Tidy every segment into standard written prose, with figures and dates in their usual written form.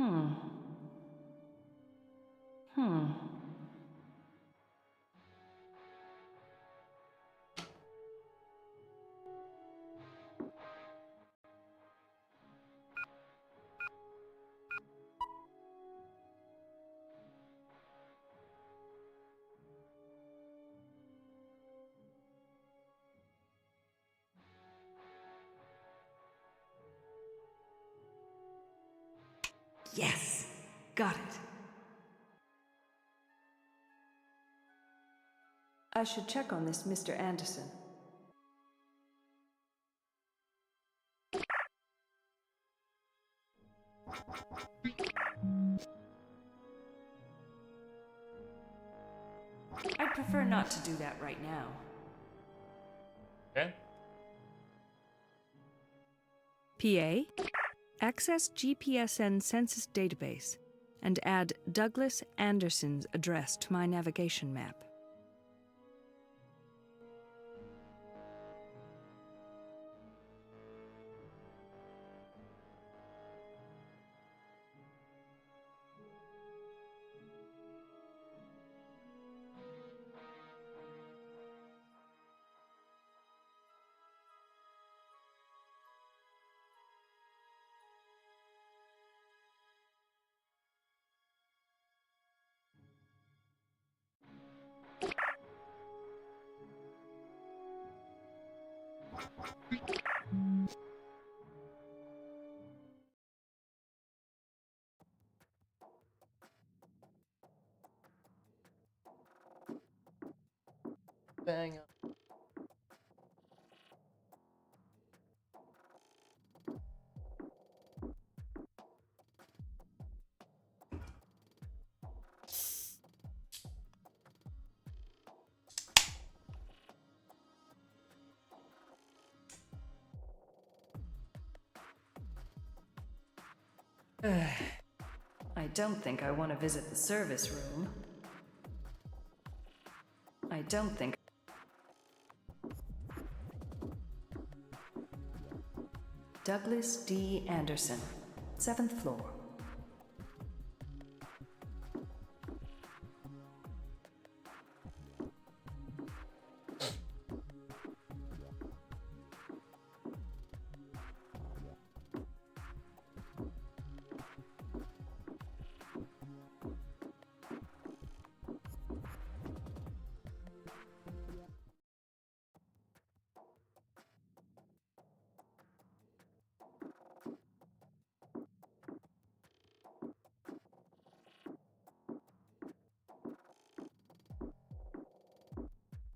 Hmm. Hmm. Yes! Got it. I should check on this Mr. Anderson. I'd prefer not to do that right now. Okay. PA, access GPSN census database and add Douglas Anderson's address to my navigation map. Bang up. I don't think I want to visit the service room. I don't think... Douglas D. Anderson, 7th floor.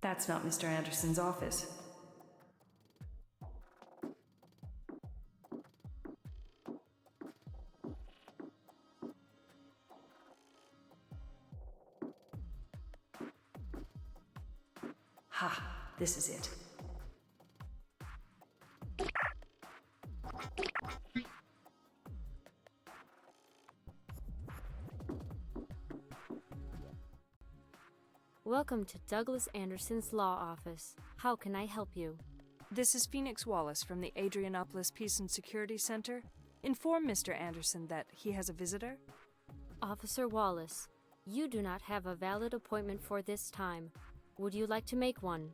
That's not Mr. Anderson's office. Ha! This is it. Welcome to Douglas Anderson's law office. How can I help you? This is Phoenix Wallace from the Adrianopolis Peace and Security Center. Inform Mr. Anderson that he has a visitor. Officer Wallace, you do not have a valid appointment for this time. Would you like to make one?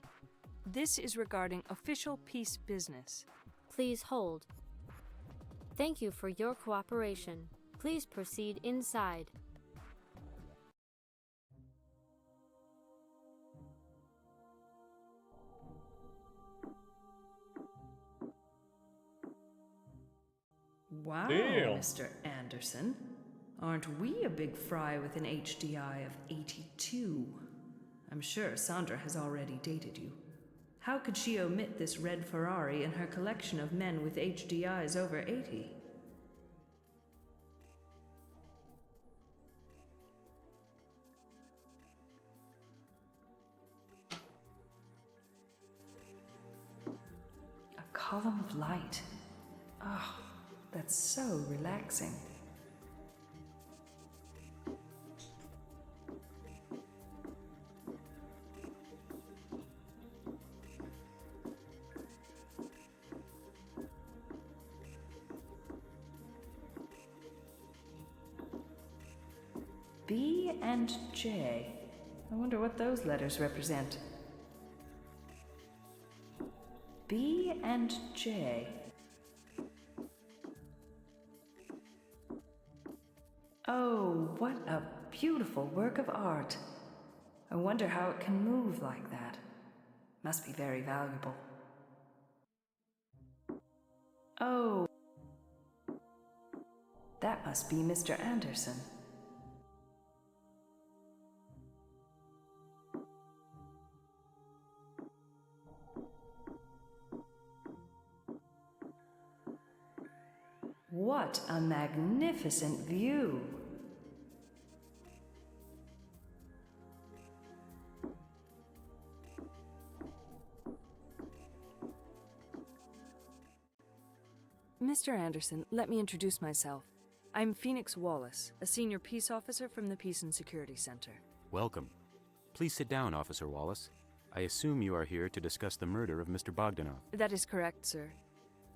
This is regarding official peace business. Please hold. Thank you for your cooperation. Please proceed inside. Wow, Damn. Mr. Anderson. Aren't we a big fry with an HDI of 82? I'm sure Sandra has already dated you. How could she omit this red Ferrari in her collection of men with HDIs over 80? A column of light. Oh, that's so relaxing. B and J. I wonder what those letters represent. B and J. Oh, what a beautiful work of art. I wonder how it can move like that. Must be very valuable. Oh, that must be Mr. Anderson. What a magnificent view! Mr. Anderson, let me introduce myself. I'm Phoenix Wallace, a senior peace officer from the Peace and Security Center. Welcome. Please sit down, Officer Wallace. I assume you are here to discuss the murder of Mr. Bogdanov. That is correct, sir.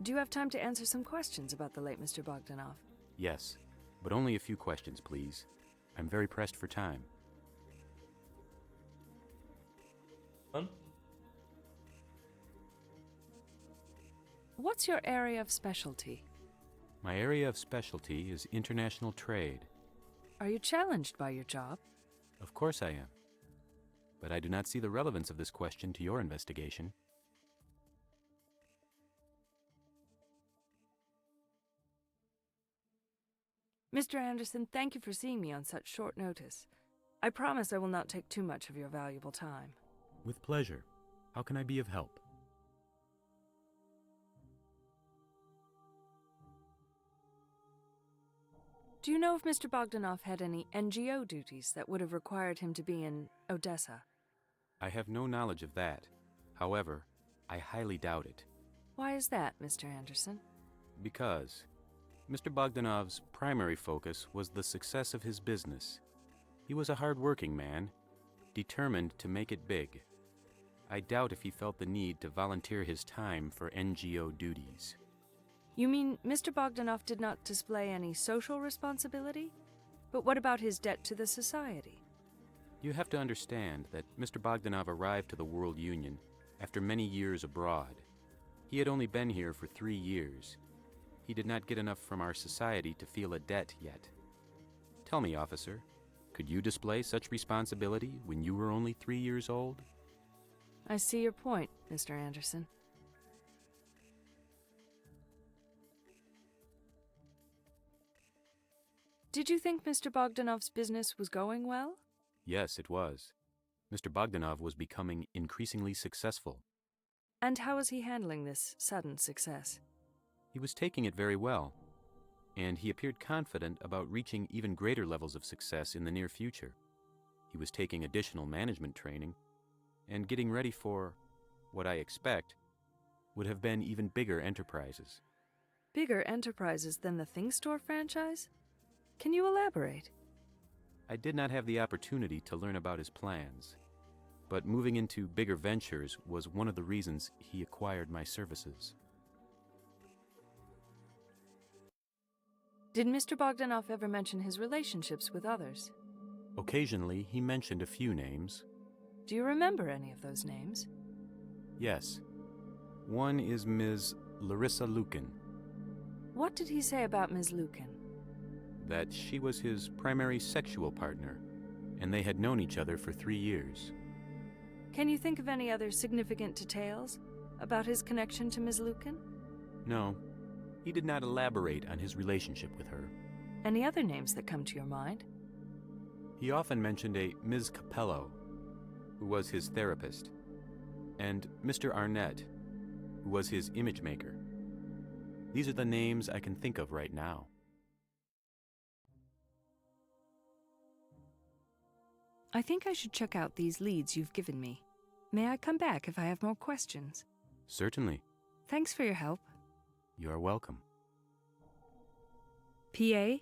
Do you have time to answer some questions about the late Mr. Bogdanov? Yes, but only a few questions, please. I'm very pressed for time. Fun? What's your area of specialty? My area of specialty is international trade. Are you challenged by your job? Of course I am. But I do not see the relevance of this question to your investigation. Mr. Anderson, thank you for seeing me on such short notice. I promise I will not take too much of your valuable time. With pleasure. How can I be of help? Do you know if Mr. Bogdanov had any NGO duties that would have required him to be in Odessa? I have no knowledge of that. However, I highly doubt it. Why is that, Mr. Anderson? Because Mr. Bogdanov's primary focus was the success of his business. He was a hard-working man, determined to make it big. I doubt if he felt the need to volunteer his time for NGO duties. You mean Mr. Bogdanov did not display any social responsibility? But what about his debt to the society? You have to understand that Mr. Bogdanov arrived to the World Union after many years abroad. He had only been here for 3 years. He did not get enough from our society to feel a debt yet. Tell me, officer, could you display such responsibility when you were only 3 years old? I see your point, Mr. Anderson. Did you think Mr. Bogdanov's business was going well? Yes, it was. Mr. Bogdanov was becoming increasingly successful. And how was he handling this sudden success? He was taking it very well, and he appeared confident about reaching even greater levels of success in the near future. He was taking additional management training and getting ready for what I expect would have been even bigger enterprises. Bigger enterprises than the Thing Store franchise? Can you elaborate? I did not have the opportunity to learn about his plans, but moving into bigger ventures was one of the reasons he acquired my services. Did Mr. Bogdanov ever mention his relationships with others? Occasionally, he mentioned a few names. Do you remember any of those names? Yes. One is Ms. Larissa Lukin. What did he say about Ms. Lukin? That she was his primary sexual partner, and they had known each other for 3 years. Can you think of any other significant details about his connection to Ms. Lukin? No, he did not elaborate on his relationship with her. Any other names that come to your mind? He often mentioned a Ms. Capello, who was his therapist, and Mr. Arnett, who was his image maker. These are the names I can think of right now. I think I should check out these leads you've given me. May I come back if I have more questions? Certainly. Thanks for your help. You are welcome. PA,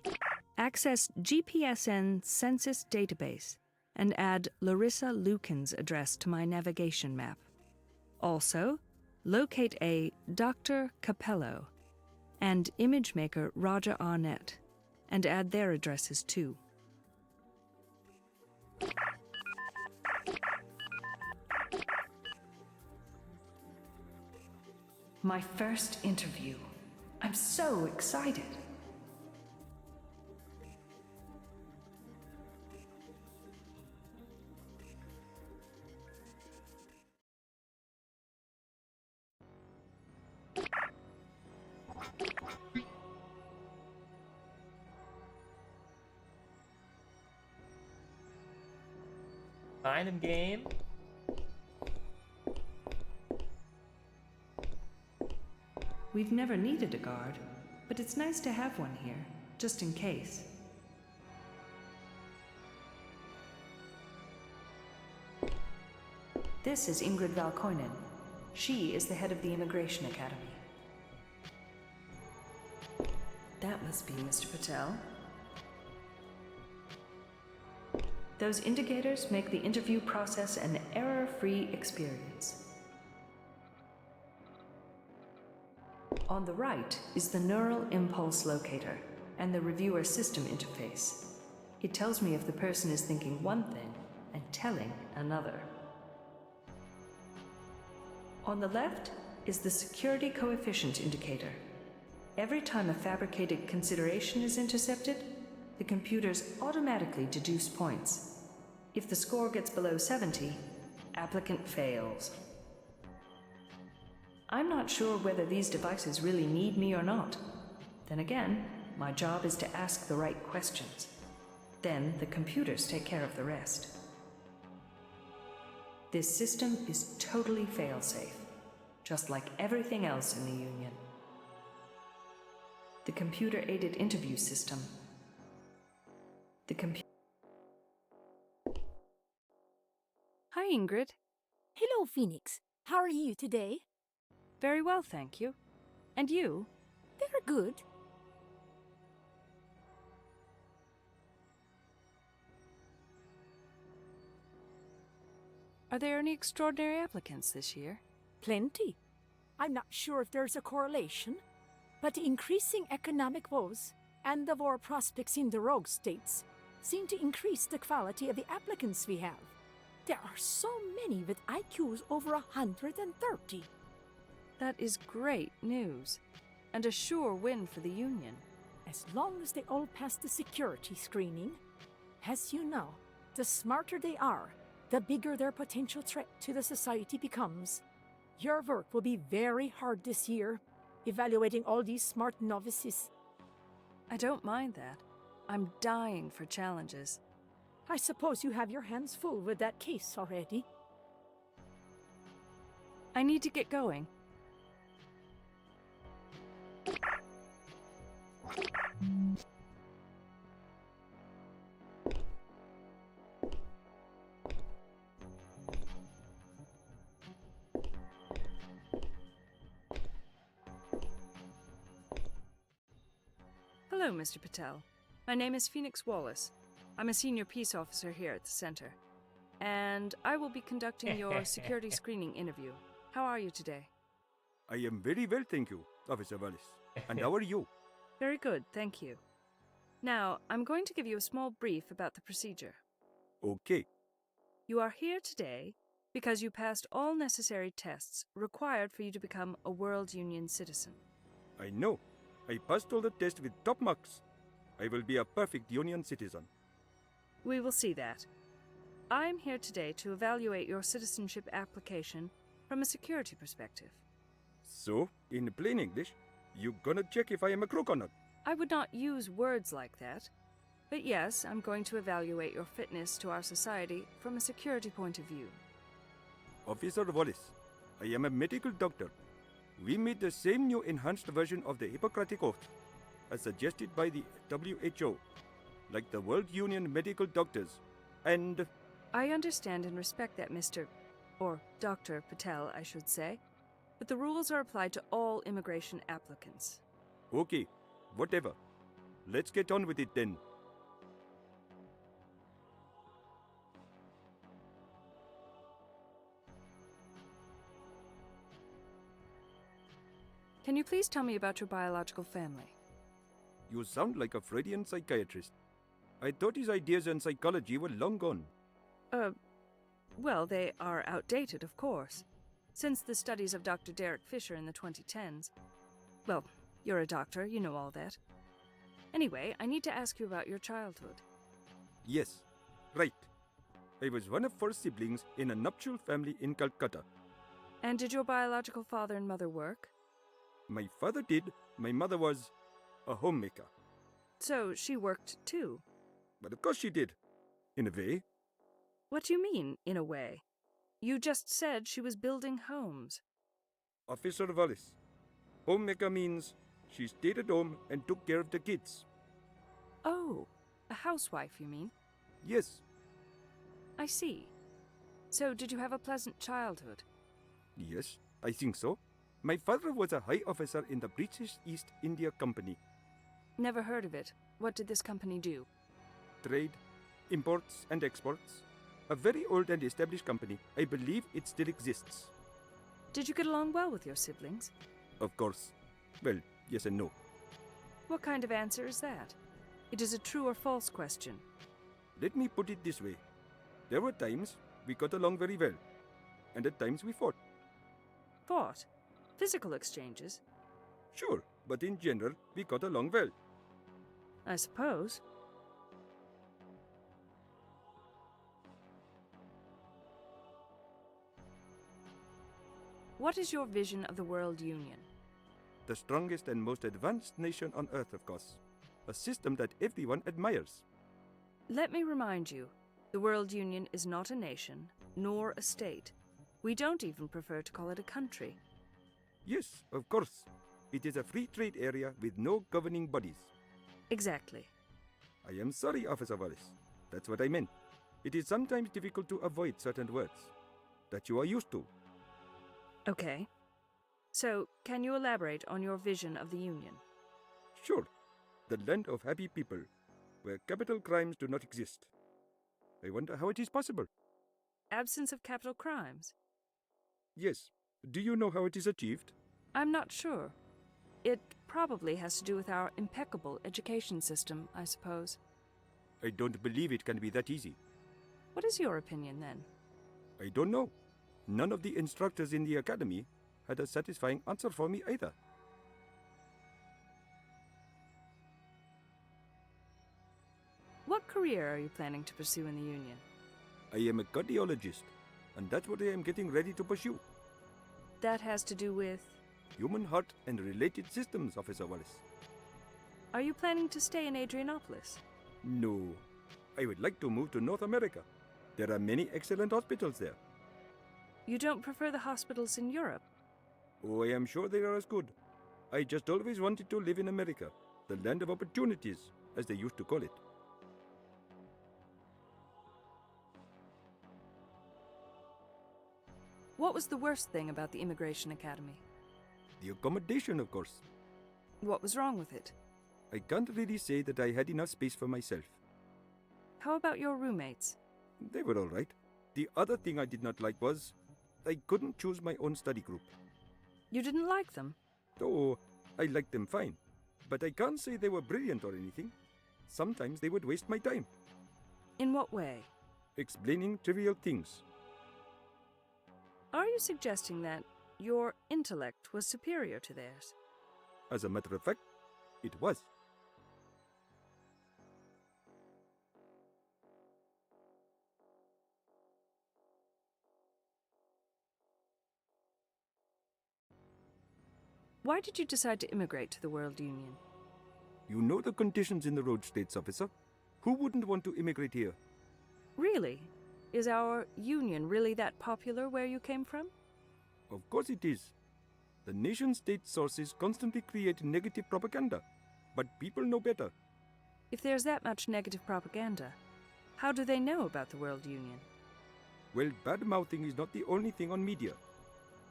access GPSN census database and add Larissa Lukin's address to my navigation map. Also, locate a Dr. Capello and image maker Roger Arnett and add their addresses too. My first interview. I'm so excited. Find him, game. We've never needed a guard, but it's nice to have one here, just in case. This is Ingrid Valkoinen. She is the head of the Immigration Academy. That must be Mr. Patel. Those indicators make the interview process an error-free experience. On the right is the Neural Impulse Locator and the Reviewer System interface. It tells me if the person is thinking one thing and telling another. On the left is the Security Coefficient Indicator. Every time a fabricated consideration is intercepted, the computers automatically deduce points. If the score gets below 70, applicant fails. I'm not sure whether these devices really need me or not. Then again, my job is to ask the right questions. Then the computers take care of the rest. This system is totally fail-safe, just like everything else in the Union. The computer-aided interview system. Hi, Ingrid. Hello, Phoenix. How are you today? Very well, thank you. And you? Very good. Are there any extraordinary applicants this year? Plenty. I'm not sure if there's a correlation, but the increasing economic woes and the war prospects in the rogue states seem to increase the quality of the applicants we have. There are so many with IQs over 130. That is great news, and a sure win for the Union. As long as they all pass the security screening, as you know, the smarter they are, the bigger their potential threat to the society becomes. Your work will be very hard this year, evaluating all these smart novices. I don't mind that. I'm dying for challenges. I suppose you have your hands full with that case already. I need to get going. Hello, Mr. Patel. My name is Phoenix Wallace. I'm a senior peace officer here at the center. And I will be conducting your security screening interview. How are you today? I am very well, thank you, Officer Wallace. And how are you? Very good, thank you. Now, I'm going to give you a small brief about the procedure. Okay. You are here today because you passed all necessary tests required for you to become a World Union citizen. I know. I passed all the tests with top marks. I will be a perfect Union citizen. We will see that. I'm here today to evaluate your citizenship application from a security perspective. So, in plain English, you gonna check if I am a crook or not? I would not use words like that, but yes, I'm going to evaluate your fitness to our society from a security point of view. Officer Wallace, I am a medical doctor. We made the same new enhanced version of the Hippocratic Oath, as suggested by the WHO, like the World Union Medical Doctors, and... I understand and respect that, or Dr. Patel, I should say, but the rules are applied to all immigration applicants. Okay, whatever. Let's get on with it then. Can you please tell me about your biological family? You sound like a Freudian psychiatrist. I thought his ideas on psychology were long gone. Well, they are outdated, of course. Since the studies of Dr. Derek Fisher in the 2010s. Well, you're a doctor, you know all that. Anyway, I need to ask you about your childhood. Yes, right. I was one of 4 siblings in a nuptial family in Calcutta. And did your biological father and mother work? My father did, my mother was a homemaker. So she worked too. But of course she did, in a way. What do you mean, in a way? You just said she was building homes. Officer Wallace, homemaker means she stayed at home and took care of the kids. Oh, a housewife, you mean? Yes, I see. So did you have a pleasant childhood? yes, I think so. My father was a high officer in the British East India Company. Never heard of it. What did this company do? Trade, imports and exports. A very old and established company. I believe it still exists. Did you get along well with your siblings? Of course. Well, yes and no. What kind of answer is that? It is a true or false question. Let me put it this way. There were times we got along very well, and at times we fought. Fought? Physical exchanges? Sure, but in general, we got along well. I suppose. What is your vision of the World Union? The strongest and most advanced nation on Earth, of course. A system that everyone admires. Let me remind you, the World Union is not a nation, nor a state. We don't even prefer to call it a country. Yes, of course. It is a free trade area with no governing bodies. Exactly. I am sorry, Officer Wallace. That's what I meant. It is sometimes difficult to avoid certain words that you are used to. Okay. So, can you elaborate on your vision of the Union? Sure, the land of happy people, where capital crimes do not exist. I wonder how it is possible. Absence of capital crimes? Yes, do you know how it is achieved? I'm not sure. It probably has to do with our impeccable education system, I suppose. I don't believe it can be that easy. What is your opinion, then? I don't know. None of the instructors in the academy had a satisfying answer for me either. What career are you planning to pursue in the Union? I am a cardiologist, and that's what I am getting ready to pursue. That has to do with... Human heart and related systems, Officer Wallace. Are you planning to stay in Adrianopolis? No. I would like to move to North America. There are many excellent hospitals there. You don't prefer the hospitals in Europe? Oh, I am sure they are as good. I just always wanted to live in America, the land of opportunities, as they used to call it. What was the worst thing about the Immigration Academy? The accommodation, of course. What was wrong with it? I can't really say that I had enough space for myself. How about your roommates? They were all right. The other thing I did not like was I couldn't choose my own study group. You didn't like them? Oh, I liked them fine. But I can't say they were brilliant or anything. Sometimes they would waste my time. In what way? Explaining trivial things. Are you suggesting that your intellect was superior to theirs? As a matter of fact, it was. Why did you decide to immigrate to the World Union? You know the conditions in the road states, officer. Who wouldn't want to immigrate here? Really? Is our union really that popular where you came from? Of course it is. The nation-state sources constantly create negative propaganda, but people know better. If there's that much negative propaganda, how do they know about the World Union? Well, bad-mouthing is not the only thing on media.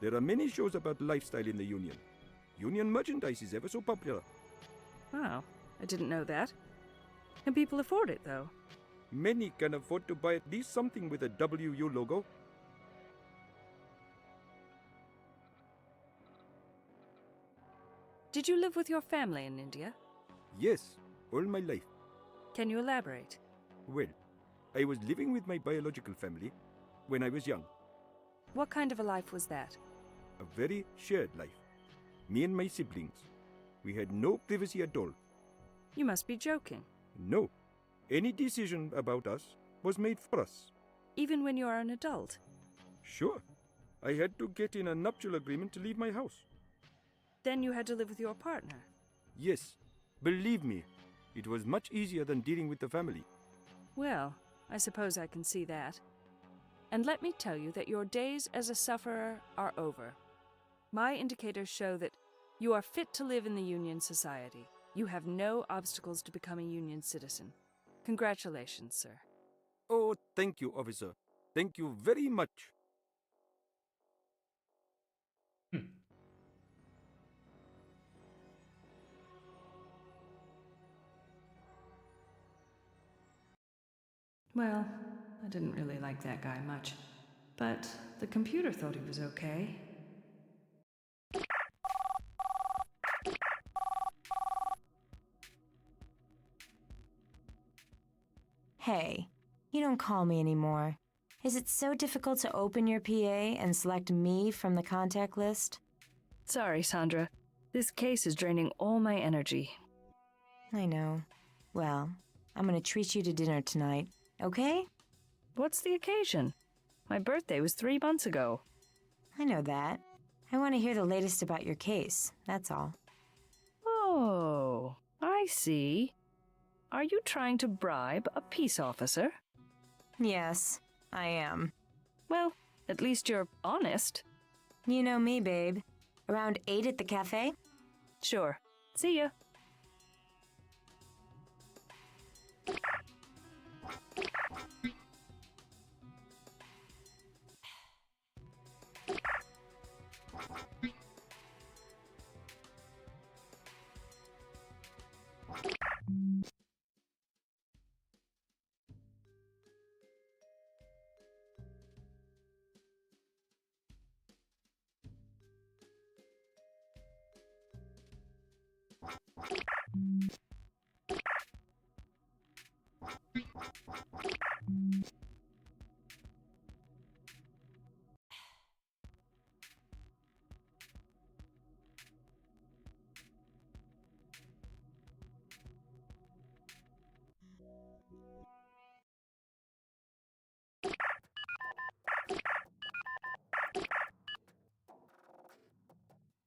There are many shows about lifestyle in the Union. Union merchandise is ever so popular. Wow, I didn't know that. Can people afford it, though? Many can afford to buy at least something with a WU logo. Did you live with your family in India? Yes, all my life. Can you elaborate? Well, I was living with my biological family when I was young. What kind of a life was that? a very shared life. Me and my siblings. We had no privacy at all. You must be joking. No. Any decision about us was made for us. Even when you are an adult. Sure. I had to get in a nuptial agreement to leave my house. Then you had to live with your partner. Yes. Believe me, it was much easier than dealing with the family. Well, I suppose I can see that. And let me tell you that your days as a sufferer are over. My indicators show that you are fit to live in the Union Society. You have no obstacles to becoming Union citizen. Congratulations, sir. Oh, thank you, officer. Thank you very much. Well, I didn't really like that guy much. But the computer thought he was okay. Hey, you don't call me anymore. Is it so difficult to open your PA and select me from the contact list? Sorry, Sandra. This case is draining all my energy. I know. Well, I'm gonna treat you to dinner tonight, okay? What's the occasion? My birthday was 3 months ago. I know that. I want to hear the latest about your case, that's all. Oh, I see. Are you trying to bribe a peace officer? Yes, I am. Well, at least you're honest. You know me, babe. Around 8 at the cafe? Sure. See ya.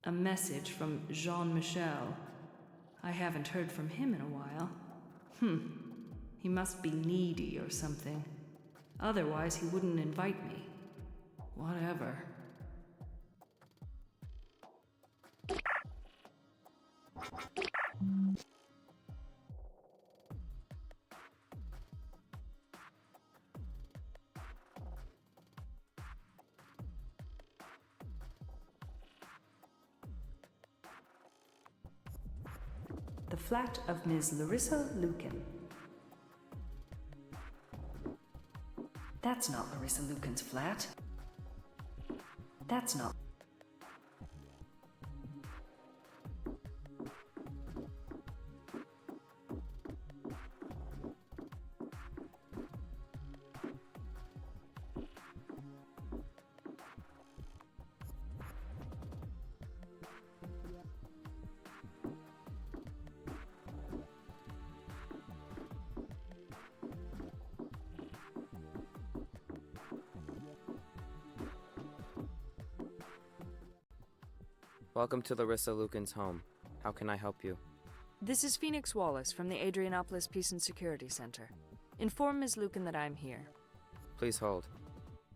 A message from Jean-Michel. I haven't heard from him in a while. He must be needy or something. Otherwise, he wouldn't invite me. Whatever. The flat of Ms. Larissa Lucan. That's not Larissa Lucan's flat. That's not. Welcome to Larissa Lucan's home. How can I help you? This is Phoenix Wallace from the Adrianopolis Peace and Security Center. Inform Ms. Lucan that I'm here. Please hold.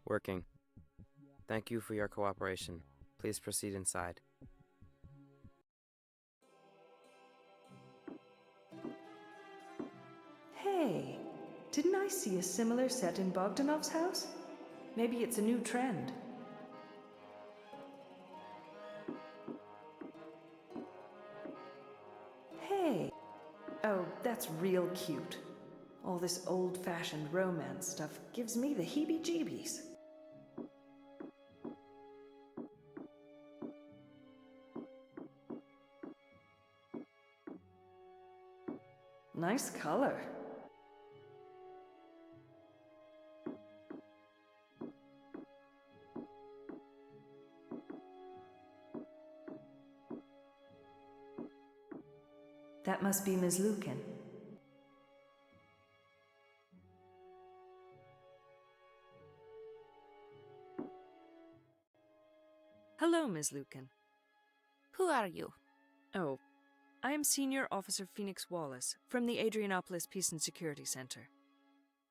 Working. Thank you for your cooperation. Please proceed inside. Hey, didn't I see a similar set in Bogdanov's house? Maybe it's a new trend. Hey! Oh, that's real cute. All this old-fashioned romance stuff gives me the heebie-jeebies. Nice color. That must be Ms. Lucan. Hello, Ms. Lucan. Who are you? Oh, I am Senior Officer Phoenix Wallace from the Adrianopolis Peace and Security Center.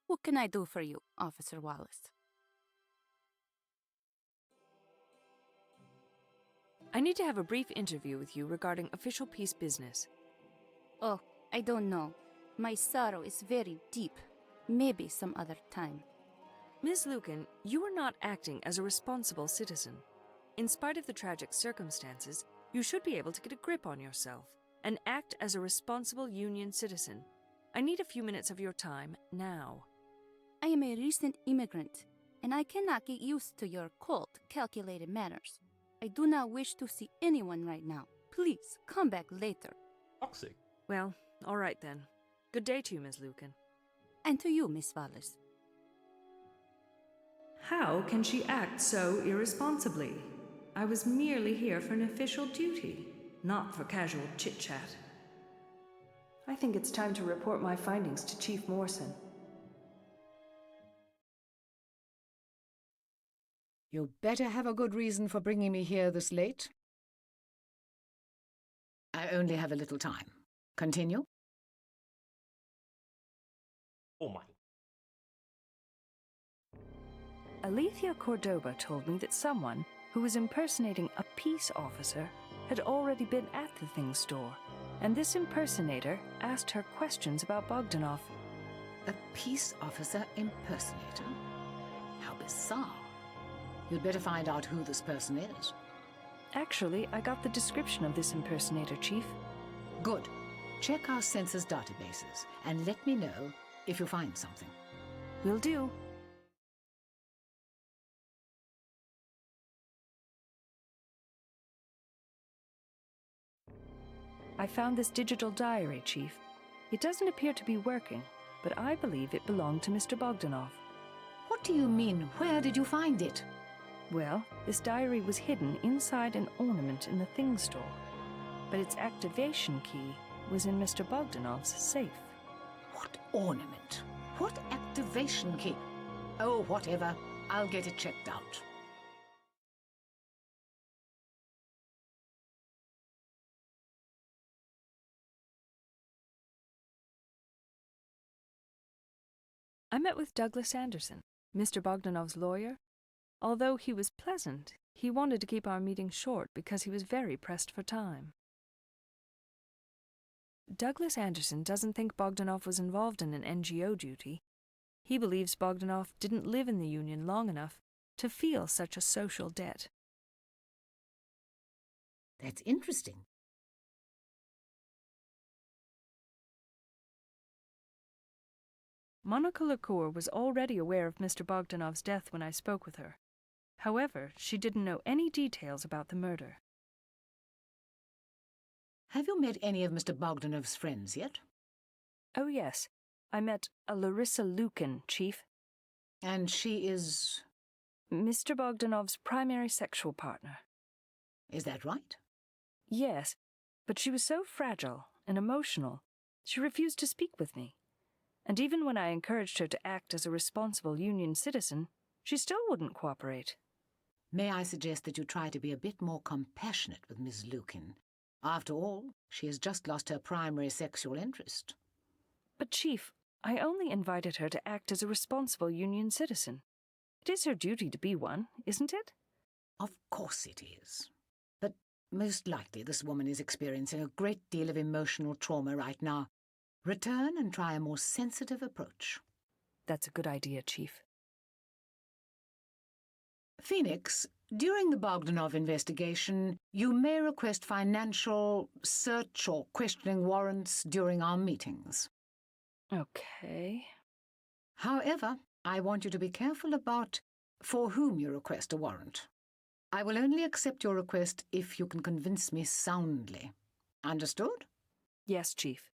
What can I do for you, Officer Wallace? I need to have a brief interview with you regarding official peace business. Oh, I don't know. My sorrow is very deep. Maybe some other time. Ms. Lucan, you are not acting as a responsible citizen. In spite of the tragic circumstances, you should be able to get a grip on yourself and act as a responsible Union citizen. I need a few minutes of your time now. I am a recent immigrant, and I cannot get used to your cold, calculated manners. I do not wish to see anyone right now. Please, come back later. Toxic. Well, all right then. Good day to you, Ms. Lucan. And to you, Miss Wallace. How can she act so irresponsibly? I was merely here for an official duty, not for casual chit-chat. I think it's time to report my findings to Chief Morrison. You better have a good reason for bringing me here this late. I only have a little time. Continue. Oh my. Alethea Cordoba told me that someone who was impersonating a peace officer had already been at the Thing store, and this impersonator asked her questions about Bogdanov. A peace officer impersonator? How bizarre. You'd better find out who this person is. Actually, I got the description of this impersonator, Chief. Good. Check our census databases and let me know if you find something. Will do. I found this digital diary, Chief. It doesn't appear to be working, but I believe it belonged to Mr. Bogdanov. What do you mean? Where did you find it? Well, this diary was hidden inside an ornament in the Thing store, but its activation key was in Mr. Bogdanov's safe. What ornament? What activation key? Oh, whatever. I'll get it checked out. I met with Douglas Anderson, Mr. Bogdanov's lawyer. Although he was pleasant, he wanted to keep our meeting short because he was very pressed for time. Douglas Anderson doesn't think Bogdanov was involved in an NGO duty. He believes Bogdanov didn't live in the Union long enough to feel such a social debt. That's interesting. Monica Lacour was already aware of Mr. Bogdanov's death when I spoke with her. However, she didn't know any details about the murder. Have you met any of Mr. Bogdanov's friends yet? Oh, yes. I met a Larissa Lucan, Chief. And she is... Mr. Bogdanov's primary sexual partner. Is that right? Yes, but she was so fragile and emotional, she refused to speak with me. And even when I encouraged her to act as a responsible Union citizen, she still wouldn't cooperate. May I suggest that you try to be a bit more compassionate with Miss Lucan? After all, she has just lost her primary sexual interest. But, Chief, I only invited her to act as a responsible Union citizen. It is her duty to be one, isn't it? Of course it is. But most likely this woman is experiencing a great deal of emotional trauma right now. Return and try a more sensitive approach. That's a good idea, Chief. Phoenix, during the Bogdanov investigation, you may request financial search or questioning warrants during our meetings. Okay. However, I want you to be careful about for whom you request a warrant. I will only accept your request if you can convince me soundly. Understood? Yes, Chief.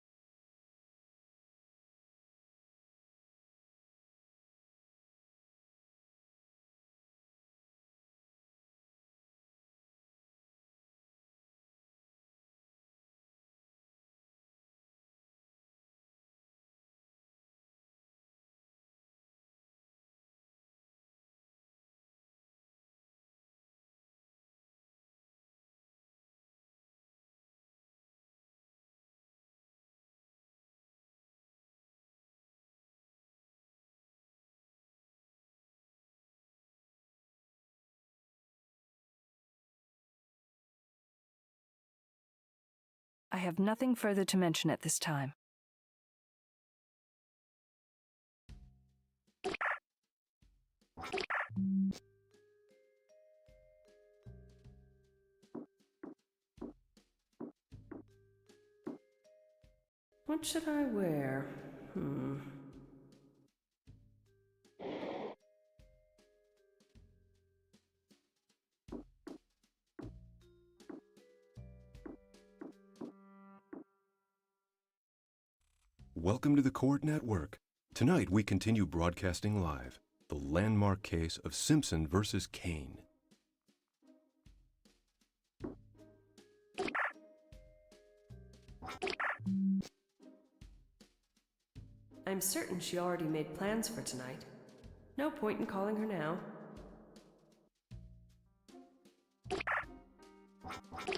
I have nothing further to mention at this time. What should I wear? Welcome to the Court Network. Tonight we continue broadcasting live the landmark case of Simpson versus Kane. I'm certain she already made plans for tonight. No point in calling her now.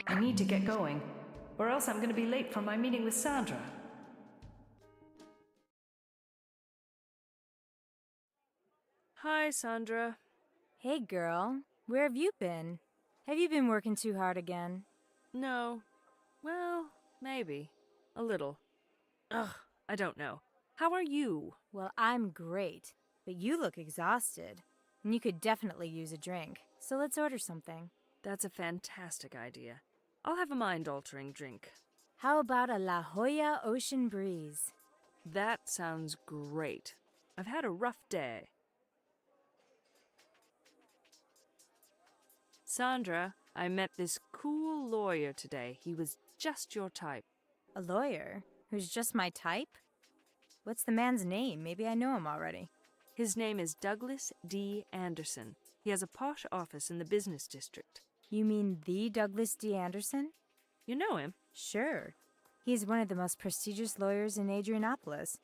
I need to get going, or else I'm going to be late for my meeting with Sandra. Hi, Sandra. Hey, girl. Where have you been? Have you been working too hard again? No. Well, maybe. A little. Ugh, I don't know. How are you? Well, I'm great, but you look exhausted. And you could definitely use a drink, so let's order something. That's a fantastic idea. I'll have a mind-altering drink. How about a La Jolla Ocean Breeze? That sounds great. I've had a rough day. Sandra, I met this cool lawyer today. He was just your type. A lawyer? Who's just my type? What's the man's name? Maybe I know him already. His name is Douglas D. Anderson. He has a posh office in the business district. You mean the Douglas D. Anderson? You know him? Sure. He's one of the most prestigious lawyers in Adrianopolis.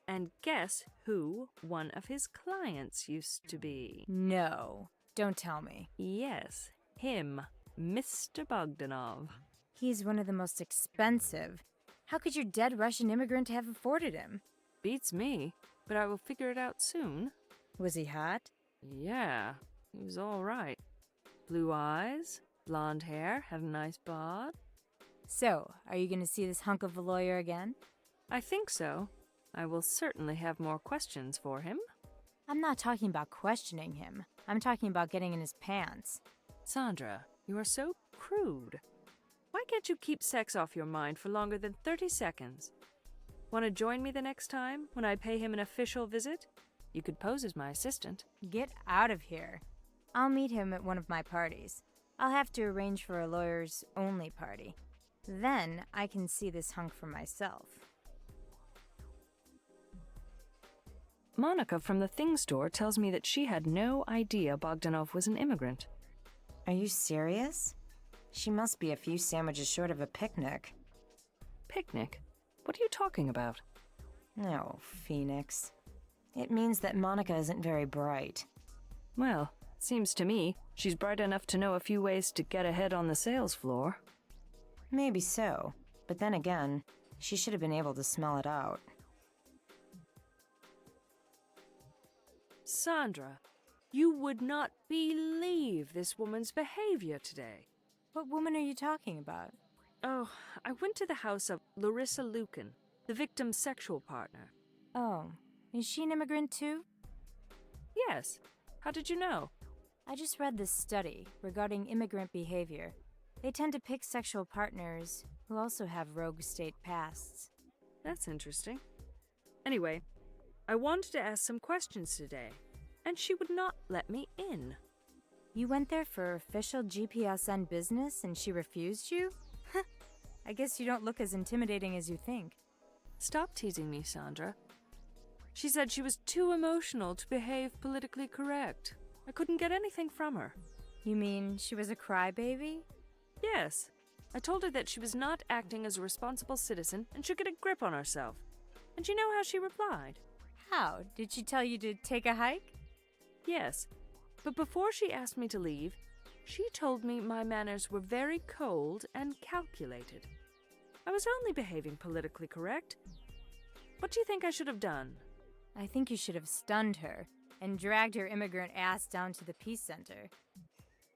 And guess who one of his clients used to be? No. Don't tell me. Yes, him, Mr. Bogdanov. He's one of the most expensive. How could your dead Russian immigrant have afforded him? Beats me, but I will figure it out soon. Was he hot? Yeah, he was all right. Blue eyes, blonde hair, had a nice bod. So, are you going to see this hunk of a lawyer again? I think so. I will certainly have more questions for him. I'm not talking about questioning him. I'm talking about getting in his pants. Sandra, you are so crude. Why can't you keep sex off your mind for longer than 30 seconds? Want to join me the next time, when I pay him an official visit? You could pose as my assistant. Get out of here. I'll meet him at one of my parties. I'll have to arrange for a lawyers-only party. Then I can see this hunk for myself. Monica from the Thing Store tells me that she had no idea Bogdanov was an immigrant. Are you serious? She must be a few sandwiches short of a picnic. Picnic? What are you talking about? No, Phoenix. It means that Monica isn't very bright. Well, seems to me she's bright enough to know a few ways to get ahead on the sales floor. Maybe so, but then again, she should have been able to smell it out. Sandra, you would not believe this woman's behavior today. What woman are you talking about? Oh, I went to the house of Larissa Lukin, the victim's sexual partner. Oh, is she an immigrant too? Yes. How did you know? I just read this study regarding immigrant behavior. They tend to pick sexual partners who also have rogue state pasts. That's interesting. Anyway, I wanted to ask some questions today, and she would not let me in. You went there for official GPSN business and she refused you? I guess you don't look as intimidating as you think. Stop teasing me, Sandra. She said she was too emotional to behave politically correct. I couldn't get anything from her. You mean she was a crybaby? Yes. I told her that she was not acting as a responsible citizen and should get a grip on herself. And you know how she replied? How? Did she tell you to take a hike? Yes. But before she asked me to leave, she told me my manners were very cold and calculated. I was only behaving politically correct. What do you think I should have done? I think you should have stunned her and dragged her immigrant ass down to the Peace Center.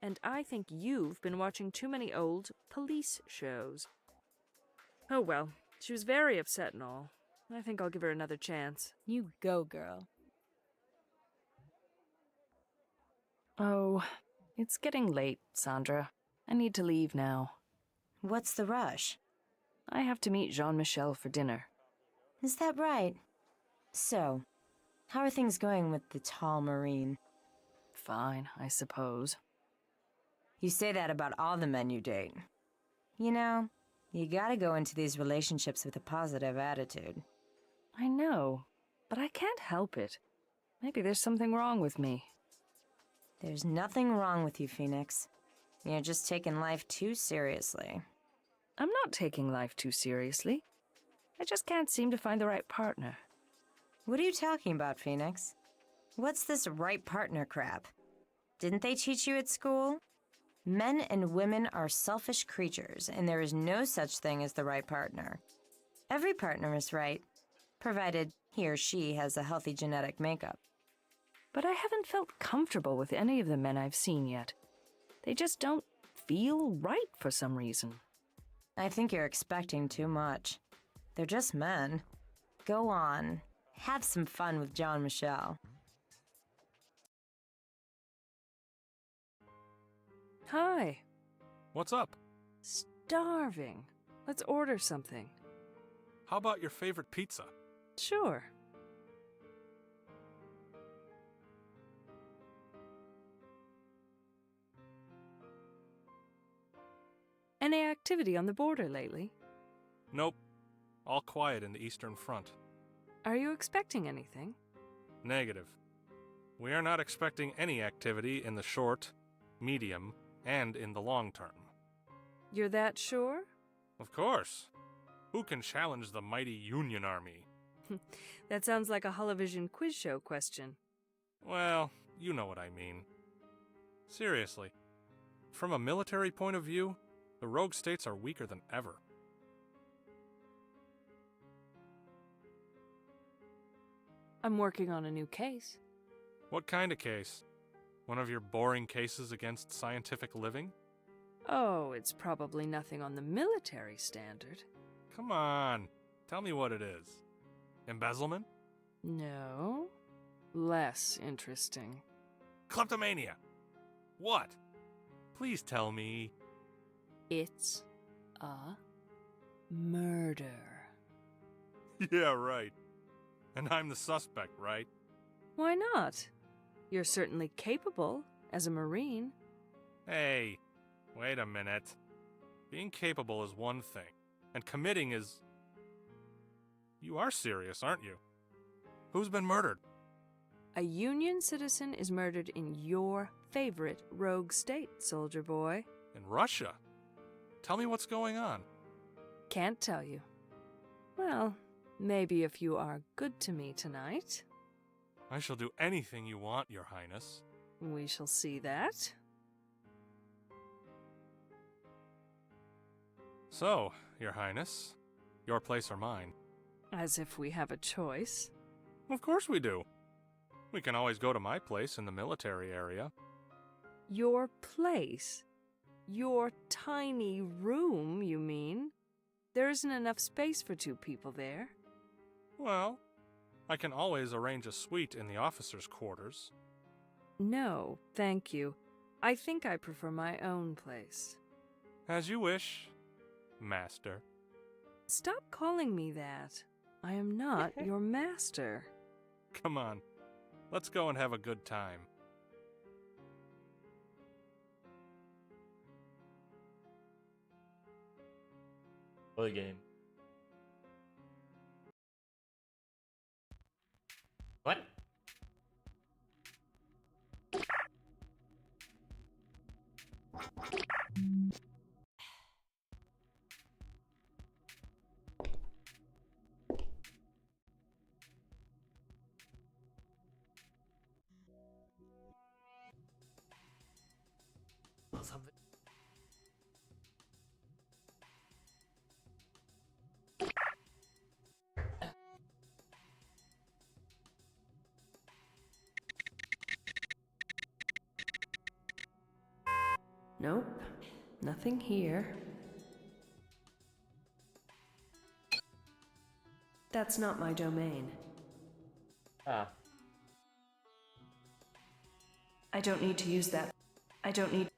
And I think you've been watching too many old police shows. Oh well, she was very upset and all. I think I'll give her another chance. You go, girl. Oh, it's getting late, Sandra. I need to leave now. What's the rush? I have to meet Jean-Michel for dinner. Is that right? So, how are things going with the tall Marine? Fine, I suppose. You say that about all the men you date. You know, you gotta go into these relationships with a positive attitude. I know, but I can't help it. Maybe there's something wrong with me. There's nothing wrong with you, Phoenix. You're just taking life too seriously. I'm not taking life too seriously. I just can't seem to find the right partner. What are you talking about, Phoenix? What's this right partner crap? Didn't they teach you at school? Men and women are selfish creatures, and there is no such thing as the right partner. Every partner is right, provided he or she has a healthy genetic makeup. But I haven't felt comfortable with any of the men I've seen yet. They just don't feel right for some reason. I think you're expecting too much. They're just men. Go on. Have some fun with Jean-Michel. Hi. What's up? Starving. Let's order something. How about your favorite pizza? Sure. Any activity on the border lately? Nope. All quiet in the Eastern Front. Are you expecting anything? Negative. We are not expecting any activity in the short, medium, and in the long term. You're that sure? Of course. Who can challenge the mighty Union Army? That sounds like a Holovision quiz show question. Well, you know what I mean. Seriously. From a military point of view, the rogue states are weaker than ever. I'm working on a new case. What kind of case? One of your boring cases against scientific living? Oh, it's probably nothing on the military standard. Come on, tell me what it is. Embezzlement? No. Less interesting. Kleptomania! What? Please tell me. It's a murder. Yeah, right. And I'm the suspect, right? Why not? You're certainly capable as a Marine. Hey, wait a minute. Being capable is one thing, and committing is... You are serious, aren't you? Who's been murdered? A Union citizen is murdered in your favorite rogue state, soldier boy. In Russia? Tell me what's going on. Can't tell you. Well, maybe if you are good to me tonight. I shall do anything you want, Your Highness. We shall see that. So, Your Highness, your place or mine? As if we have a choice. Of course we do. We can always go to my place in the military area. Your place? Your tiny room, you mean? There isn't enough space for two people there. Well, I can always arrange a suite in the officers' quarters. No, thank you. I think I prefer my own place. As you wish, Master. Stop calling me that. I am not your master. Come on, let's go and have a good time. Play the game. What? Something. Nope, nothing here. That's not my domain. Ah. I don't need to use that. I don't need.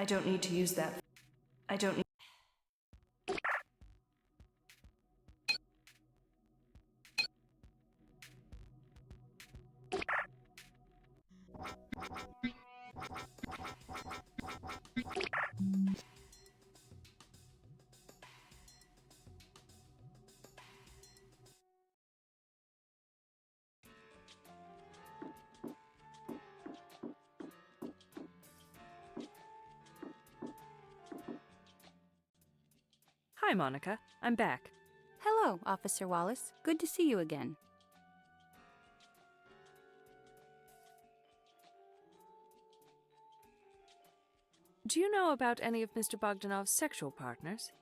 I don't need to use that. I don't need. Hi, Monica. I'm back. Hello, Officer Wallace. Good to see you again. Do you know about any of Mr. Bogdanov's sexual partners?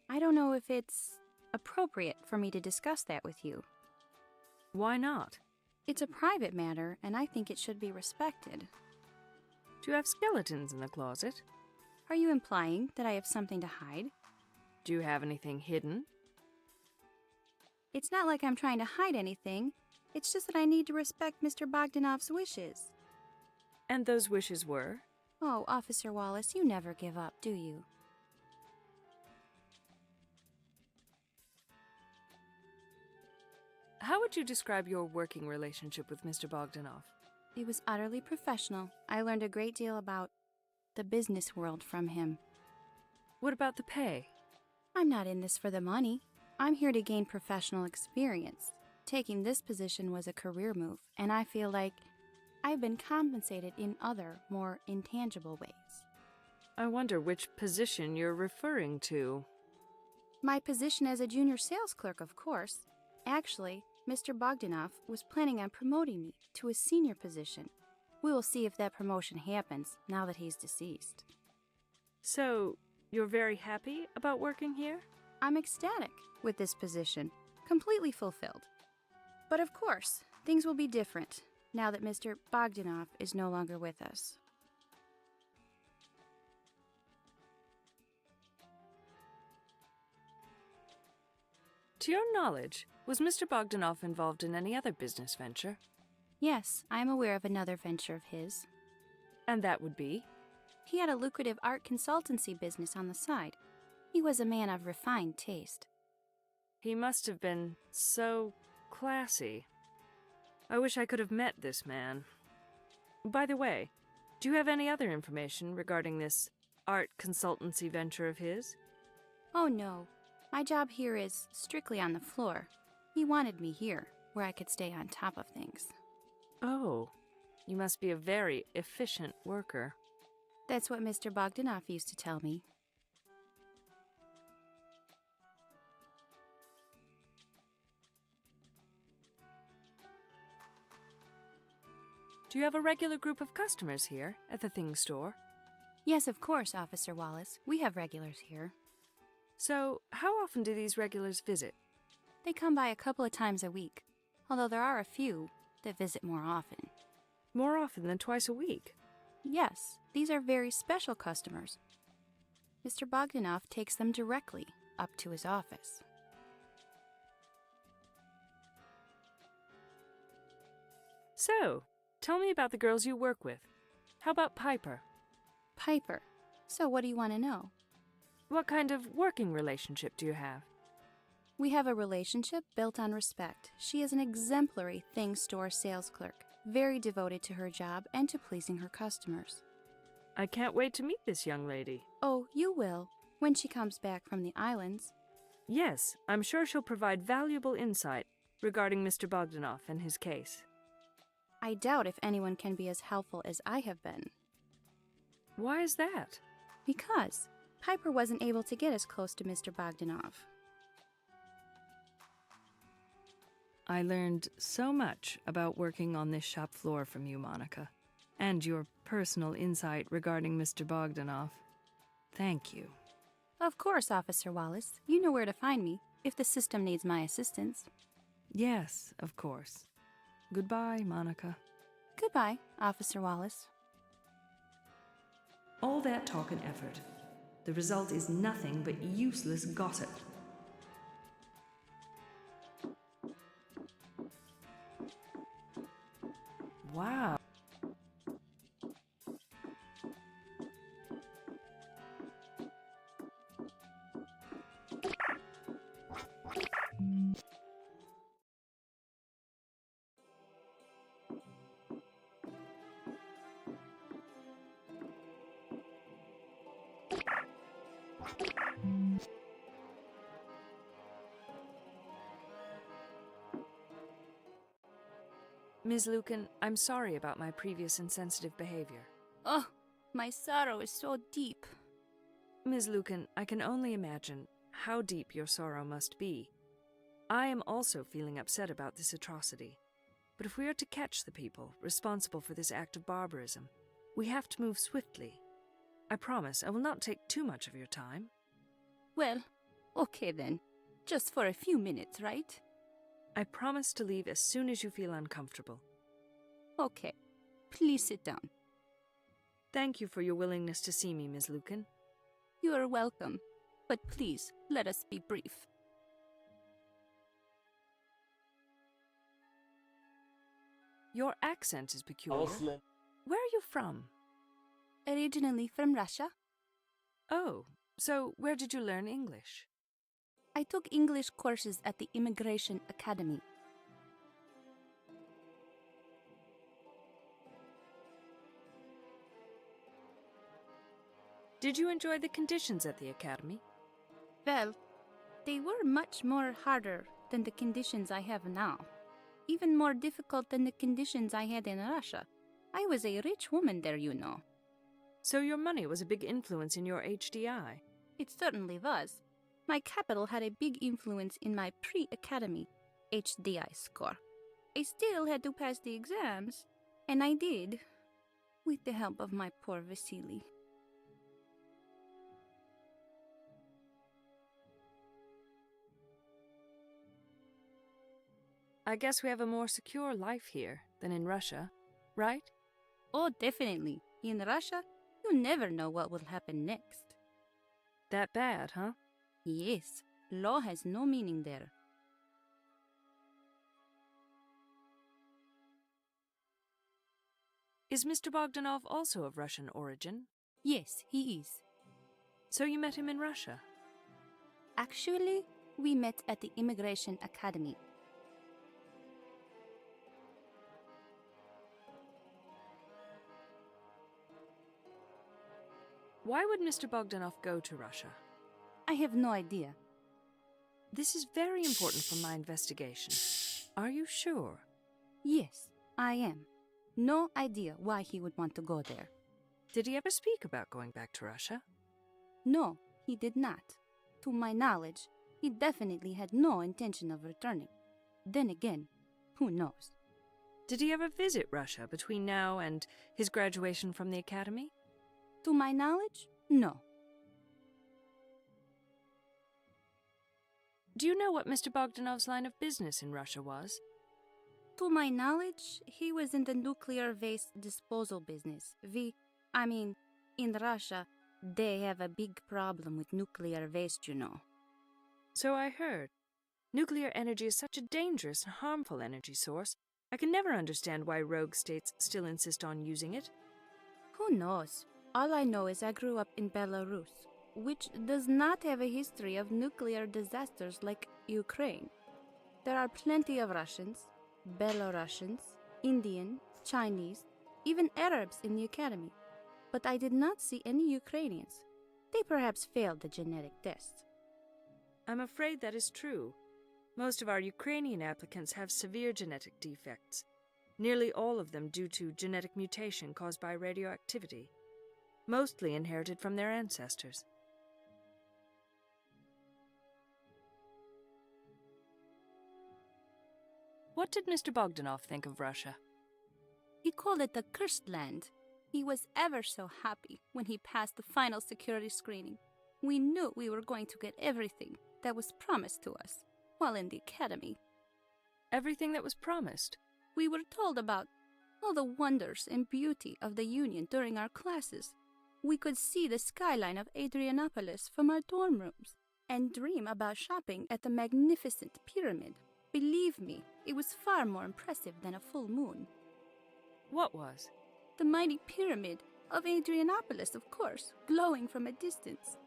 I don't know if it's appropriate for me to discuss that with you. Why not? It's a private matter, and I think it should be respected. Do you have skeletons in the closet? Are you implying that I have something to hide? Do you have anything hidden? It's not like I'm trying to hide anything. It's just that I need to respect Mr. Bogdanov's wishes. And those wishes were? Oh, Officer Wallace, you never give up, do you? How would you describe your working relationship with Mr. Bogdanov? It was utterly professional. I learned a great deal about the business world from him. What about the pay? I'm not in this for the money. I'm here to gain professional experience. Taking this position was a career move, and I feel like I've been compensated in other, more intangible ways. I wonder which position you're referring to. My position as a junior sales clerk, of course. Actually, Mr. Bogdanov was planning on promoting me to a senior position. We will see if that promotion happens now that he's deceased. So, you're very happy about working here? I'm ecstatic with this position, completely fulfilled. But of course, things will be different now that Mr. Bogdanov is no longer with us. To your knowledge, was Mr. Bogdanov involved in any other business venture? Yes, I am aware of another venture of his. And that would be? He had a lucrative art consultancy business on the side. He was a man of refined taste. He must have been so classy. I wish I could have met this man. By the way, do you have any other information regarding this art consultancy venture of his? Oh no, my job here is strictly on the floor. He wanted me here, where I could stay on top of things. Oh, you must be a very efficient worker. That's what Mr. Bogdanov used to tell me. Do you have a regular group of customers here at the Thing Store? Yes, of course, Officer Wallace. We have regulars here. So, how often do these regulars visit? They come by a couple of times a week, although there are a few that visit more often. More often than twice a week? Yes, these are very special customers. Mr. Bogdanov takes them directly up to his office. So, tell me about the girls you work with. How about Piper? Piper. So what do you want to know? What kind of working relationship do you have? We have a relationship built on respect. She is an exemplary Thing Store sales clerk, very devoted to her job and to pleasing her customers. I can't wait to meet this young lady. Oh, you will. when she comes back from the islands. Yes, I'm sure she'll provide valuable insight regarding Mr. Bogdanov and his case. I doubt if anyone can be as helpful as I have been. Why is that? Because Piper wasn't able to get as close to Mr. Bogdanov. I learned so much about working on this shop floor from you, Monica, and your personal insight regarding Mr. Bogdanov. Thank you. Of course, Officer Wallace. You know where to find me if the system needs my assistance. Yes, of course. Goodbye, Monica. Goodbye, Officer Wallace. All that talk and effort. The result is nothing but useless gossip. Wow. Ms. Lucan, I'm sorry about my previous insensitive behavior. Oh, my sorrow is so deep. Ms. Lucan, I can only imagine how deep your sorrow must be. I am also feeling upset about this atrocity. But if we are to catch the people responsible for this act of barbarism, we have to move swiftly. I promise I will not take too much of your time. Well, okay then. Just for a few minutes, right? I promise to leave as soon as you feel uncomfortable. Okay. Please sit down. Thank you for your willingness to see me, Ms. Lucan. You are welcome. But please, let us be brief. Your accent is peculiar. Auslan. Where are you from? Originally from Russia. Oh, so where did you learn English? I took English courses at the Immigration Academy. Did you enjoy the conditions at the academy? Well, they were much more harder than the conditions I have now. Even more difficult than the conditions I had in Russia. I was a rich woman there, you know. So your money was a big influence in your HDI? It certainly was. My capital had a big influence in my pre-academy HDI score. I still had to pass the exams, and I did, with the help of my poor Vasily. I guess we have a more secure life here than in Russia, right? Oh, definitely. In Russia, you never know what will happen next. That bad, huh? Yes, law has no meaning there. Is Mr. Bogdanov also of Russian origin? Yes, he is. So you met him in Russia? Actually, we met at the Immigration Academy. Why would Mr. Bogdanov go to Russia? I have no idea. This is very important for my investigation. Are you sure? Yes, I am. No idea why he would want to go there. Did he ever speak about going back to Russia? No, he did not. To my knowledge, he definitely had no intention of returning. Then again, who knows? Did he ever visit Russia between now and his graduation from the academy? To my knowledge, no. Do you know what Mr. Bogdanov's line of business in Russia was? To my knowledge, he was in the nuclear waste disposal business. In Russia, they have a big problem with nuclear waste, you know. So I heard. Nuclear energy is such a dangerous and harmful energy source. I can never understand why rogue states still insist on using it. Who knows? All I know is I grew up in Belarus, which does not have a history of nuclear disasters like Ukraine. There are plenty of Russians, Belarusians, Indian, Chinese, even Arabs in the academy. But I did not see any Ukrainians. They perhaps failed the genetic test. I'm afraid that is true. Most of our Ukrainian applicants have severe genetic defects, nearly all of them due to genetic mutation caused by radioactivity, mostly inherited from their ancestors. What did Mr. Bogdanov think of Russia? He called it the cursed land. He was ever so happy when he passed the final security screening. We knew we were going to get everything that was promised to us while in the academy. Everything that was promised? We were told about all the wonders and beauty of the Union during our classes. We could see the skyline of Adrianopolis from our dorm rooms and dream about shopping at the magnificent pyramid. Believe me, it was far more impressive than a full moon. What was? The mighty pyramid of Adrianopolis, of course, glowing from a distance.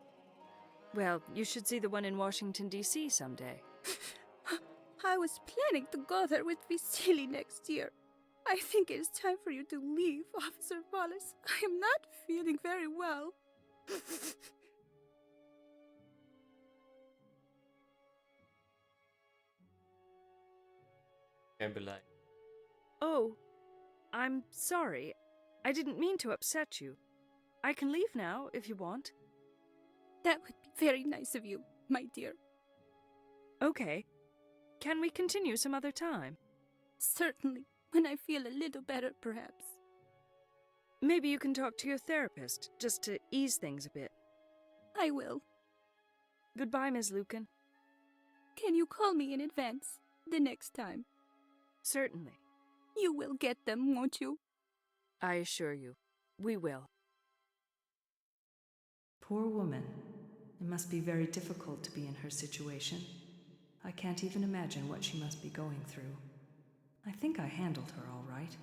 Well, you should see the one in Washington, D.C. someday. I was planning to go there with Vasily next year. I think it is time for you to leave, Officer Wallace. I am not feeling very well. Amberlight. Oh, I'm sorry. I didn't mean to upset you. I can leave now, if you want. That would be very nice of you, my dear. Okay. Can we continue some other time? Certainly, when I feel a little better, perhaps. Maybe you can talk to your therapist, just to ease things a bit. I will. Goodbye, Ms. Lucan. Can you call me in advance the next time? Certainly. You will get them, won't you? I assure you, we will. Poor woman. It must be very difficult to be in her situation. I can't even imagine what she must be going through. I think I handled her all right.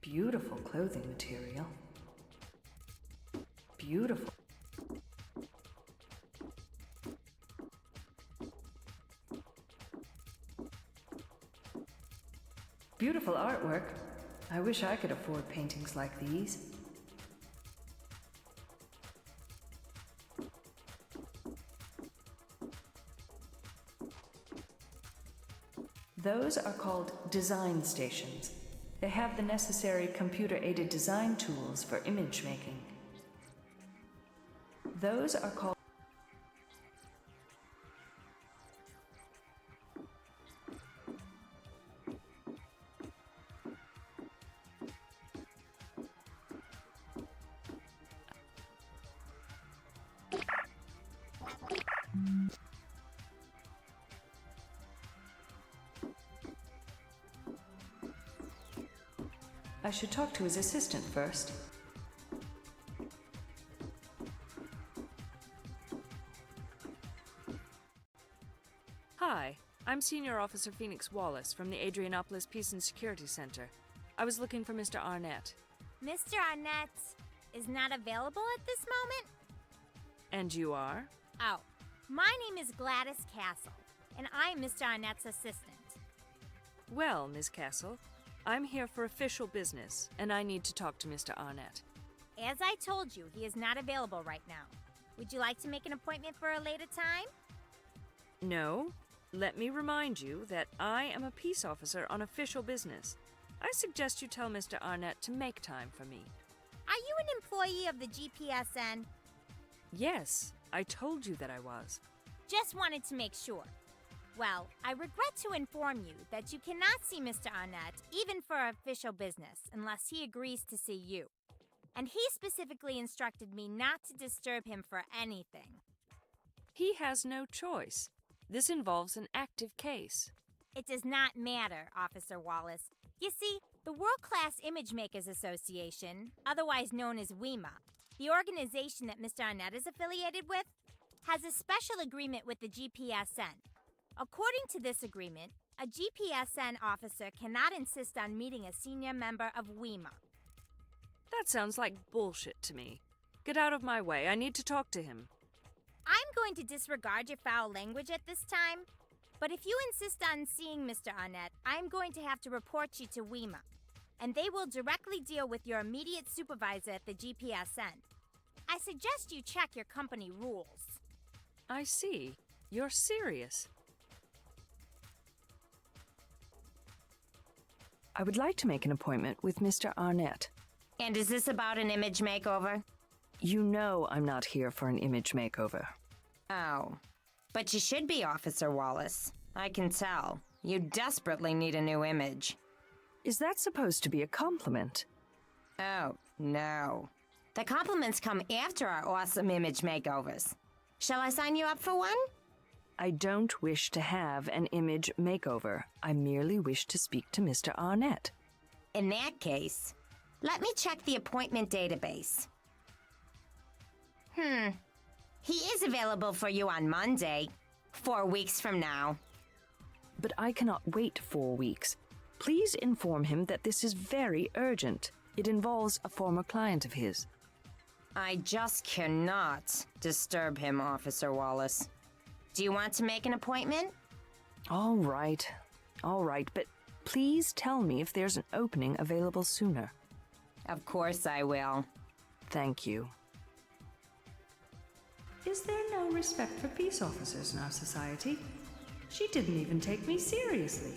Beautiful clothing material. Beautiful. Beautiful artwork. I wish I could afford paintings like these. Those are called design stations. They have the necessary computer-aided design tools for image making. Those are called I should talk to his assistant first. Hi, I'm Senior Officer Phoenix Wallace from the Adrianopolis Peace and Security Center. I was looking for Mr. Arnett. Mr. Arnett is not available at this moment? And you are? Oh, my name is Gladys Castle, and I'm Mr. Arnett's assistant. Well, Ms. Castle, I'm here for official business, and I need to talk to Mr. Arnett. As I told you, he is not available right now. Would you like to make an appointment for a later time? No. Let me remind you that I am a peace officer on official business. I suggest you tell Mr. Arnett to make time for me. Are you an employee of the GPSN? Yes, I told you that I was. Just wanted to make sure. Well, I regret to inform you that you cannot see Mr. Arnett even for official business unless he agrees to see you. And he specifically instructed me not to disturb him for anything. He has no choice. This involves an active case. It does not matter, Officer Wallace. You see, the World Class Image Makers Association, otherwise known as WEMA, the organization that Mr. Arnett is affiliated with, has a special agreement with the GPSN. According to this agreement, a GPSN officer cannot insist on meeting a senior member of WEMA. That sounds like bullshit to me. Get out of my way. I need to talk to him. I'm going to disregard your foul language at this time, but if you insist on seeing Mr. Arnett, I'm going to have to report you to WEMA, and they will directly deal with your immediate supervisor at the GPSN. I suggest you check your company rules. I see. You're serious. I would like to make an appointment with Mr. Arnett. And is this about an image makeover? You know I'm not here for an image makeover. Oh. But you should be, Officer Wallace. I can tell. You desperately need a new image. Is that supposed to be a compliment? Oh, no. The compliments come after our awesome image makeovers. Shall I sign you up for one? I don't wish to have an image makeover. I merely wish to speak to Mr. Arnett. In that case, let me check the appointment database. He is available for you on Monday, 4 weeks from now. But I cannot wait 4 weeks. Please inform him that this is very urgent. It involves a former client of his. I just cannot disturb him, Officer Wallace. Do you want to make an appointment? All right, but please tell me if there's an opening available sooner. Of course I will. Thank you. Is there no respect for peace officers in our society? She didn't even take me seriously.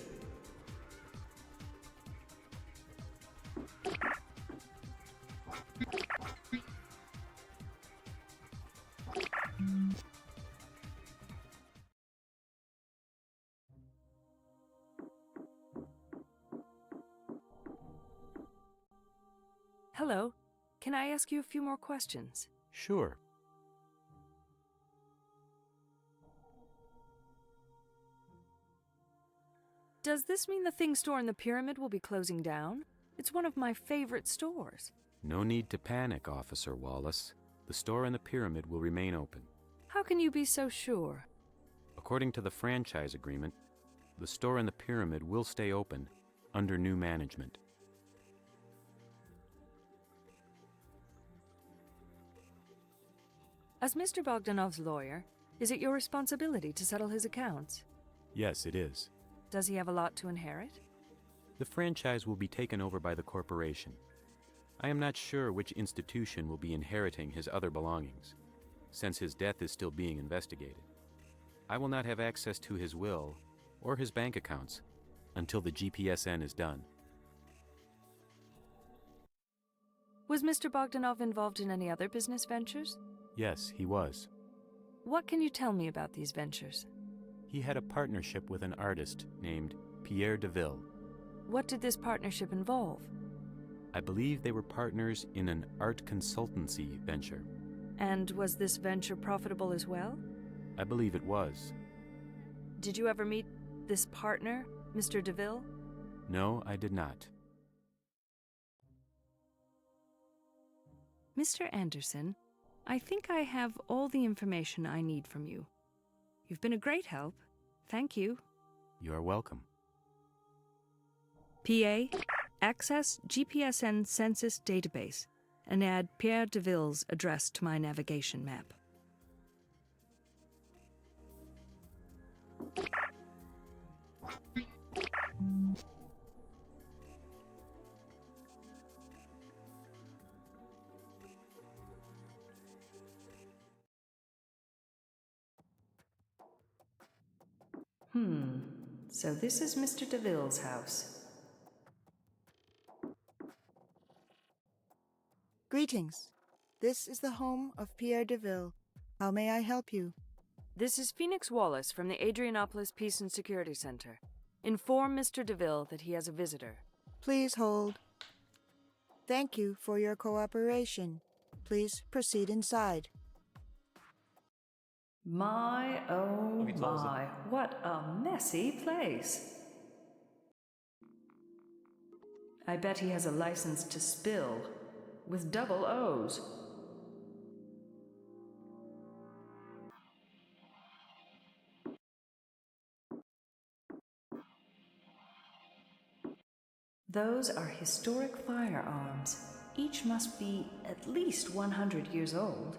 Hello. Can I ask you a few more questions? Sure. Does this mean the Thing store in the Pyramid will be closing down? It's one of my favorite stores. No need to panic, Officer Wallace. The store in the Pyramid will remain open. How can you be so sure? According to the franchise agreement, the store in the Pyramid will stay open under new management. As Mr. Bogdanov's lawyer, is it your responsibility to settle his accounts? Yes, it is. Does he have a lot to inherit? The franchise will be taken over by the corporation. I am not sure which institution will be inheriting his other belongings, since his death is still being investigated. I will not have access to his will or his bank accounts until the GPSN is done. Was Mr. Bogdanov involved in any other business ventures? Yes, he was. What can you tell me about these ventures? He had a partnership with an artist named Pierre DeVille. What did this partnership involve? I believe they were partners in an art consultancy venture. And was this venture profitable as well? I believe it was. Did you ever meet this partner, Mr. DeVille? No, I did not. Mr. Anderson, I think I have all the information I need from you. You've been a great help. Thank you. You are welcome. PA, access GPSN census database and add Pierre DeVille's address to my navigation map. So this is Mr. DeVille's house. Greetings. This is the home of Pierre DeVille, How may I help you? This is Phoenix Wallace from the Adrianopolis Peace and Security Center. Inform Mr. DeVille that he has a visitor. Please hold. Thank you for your cooperation. Please proceed inside. My, oh he close it? my, what a messy place. I bet he has a license to spill, with double O's. Those are historic firearms. Each must be at least 100 years old.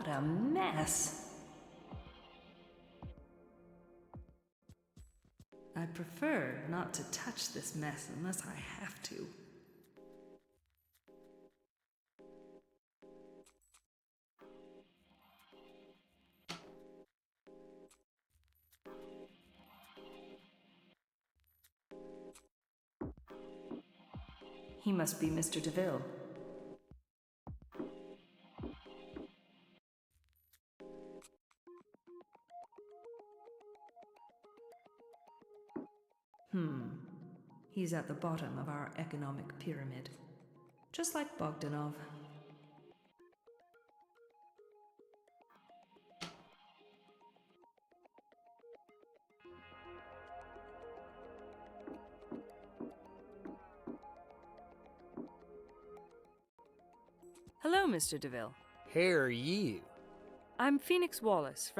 What a mess! I prefer not to touch this mess unless I have to. He must be Mr. DeVille. He's at the bottom of our economic pyramid. Just like Bogdanov. Hello, Mr. DeVille. Who are you? I'm Phoenix Wallace from